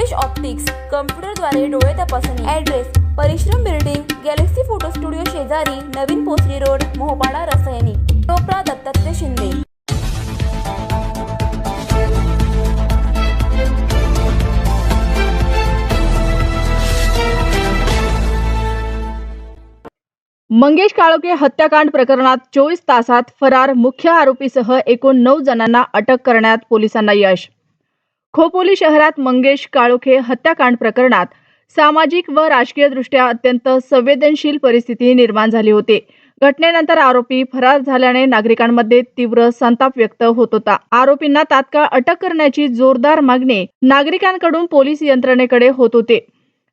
Dipesh optics कम्प्युटरद्वारे डोळे तपासणी। Address परिश्रम बिल्डिंग, गॅलेक्सी फोटो स्टुडिओ शेजारी, नवीन पोसरी रोड, मोहपाडा, रसायनी। टोपरा दत्तात्रय शिंदे। मंगेश काळोखे हत्याकांड प्रकरणात 24 तासात फरार मुख्य आरोपीसह एकूण 9 जणांना अटक करण्यात पोलिसांना यश। खोपोली शहरात मंगेश काळोखे हत्याकांड प्रकरणात सामाजिक व राजकीयदृष्ट्या अत्यंत संवेदनशील परिस्थिती निर्माण झाली होती। घटनेनंतर आरोपी फरार झाल्याने नागरिकांमध्ये तीव्र संताप व्यक्त होत होता। आरोपींना तात्काळ अटक करण्याची जोरदार मागणी नागरिकांकडून पोलीस यंत्रणेकडे होत होते।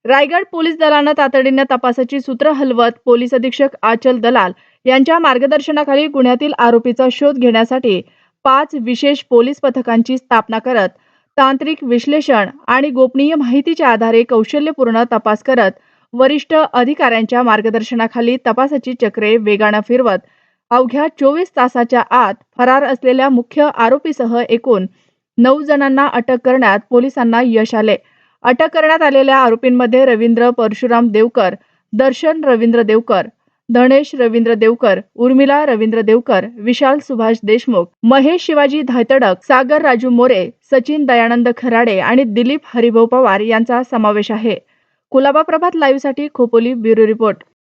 रायगड पोलीस दलानं तातडीने तपासाची सूत्र हलवत पोलीस अधीक्षक आचल दलाल यांच्या मार्गदर्शनाखाली गुन्ह्यातील आरोपीचा शोध घेण्यासाठी 5 विशेष पोलीस पथकांची स्थापना करत तांत्रिक विश्लेषण आणि गोपनीय माहितीच्या आधारे कौशल्यपूर्ण तपास करत वरिष्ठ अधिकाऱ्यांच्या मार्गदर्शनाखाली तपासाची चक्रे वेगाने फिरवत अवघ्या 24 तासाच्या आत फरार असलेल्या मुख्य आरोपीसह एकूण 9 जणांना अटक करण्यात पोलिसांना यश आले। अटक करण्यात आलेल्या आरोपींमध्ये रवींद्र परशुराम देवकर, दर्शन रवींद्र देवकर, धनेश रवींद्र देवकर, उर्मिला रवींद्र देवकर, विशाल सुभाष देशमुख, महेश शिवाजी धायतडक, सागर राजू मोरे, सचिन दयानंद खराडे आणि दिलीप हरिभाऊ पवार यांचा समावेश आहे। कुलाबा प्रभात लाईव्ह साठी खोपोली ब्युरो रिपोर्ट।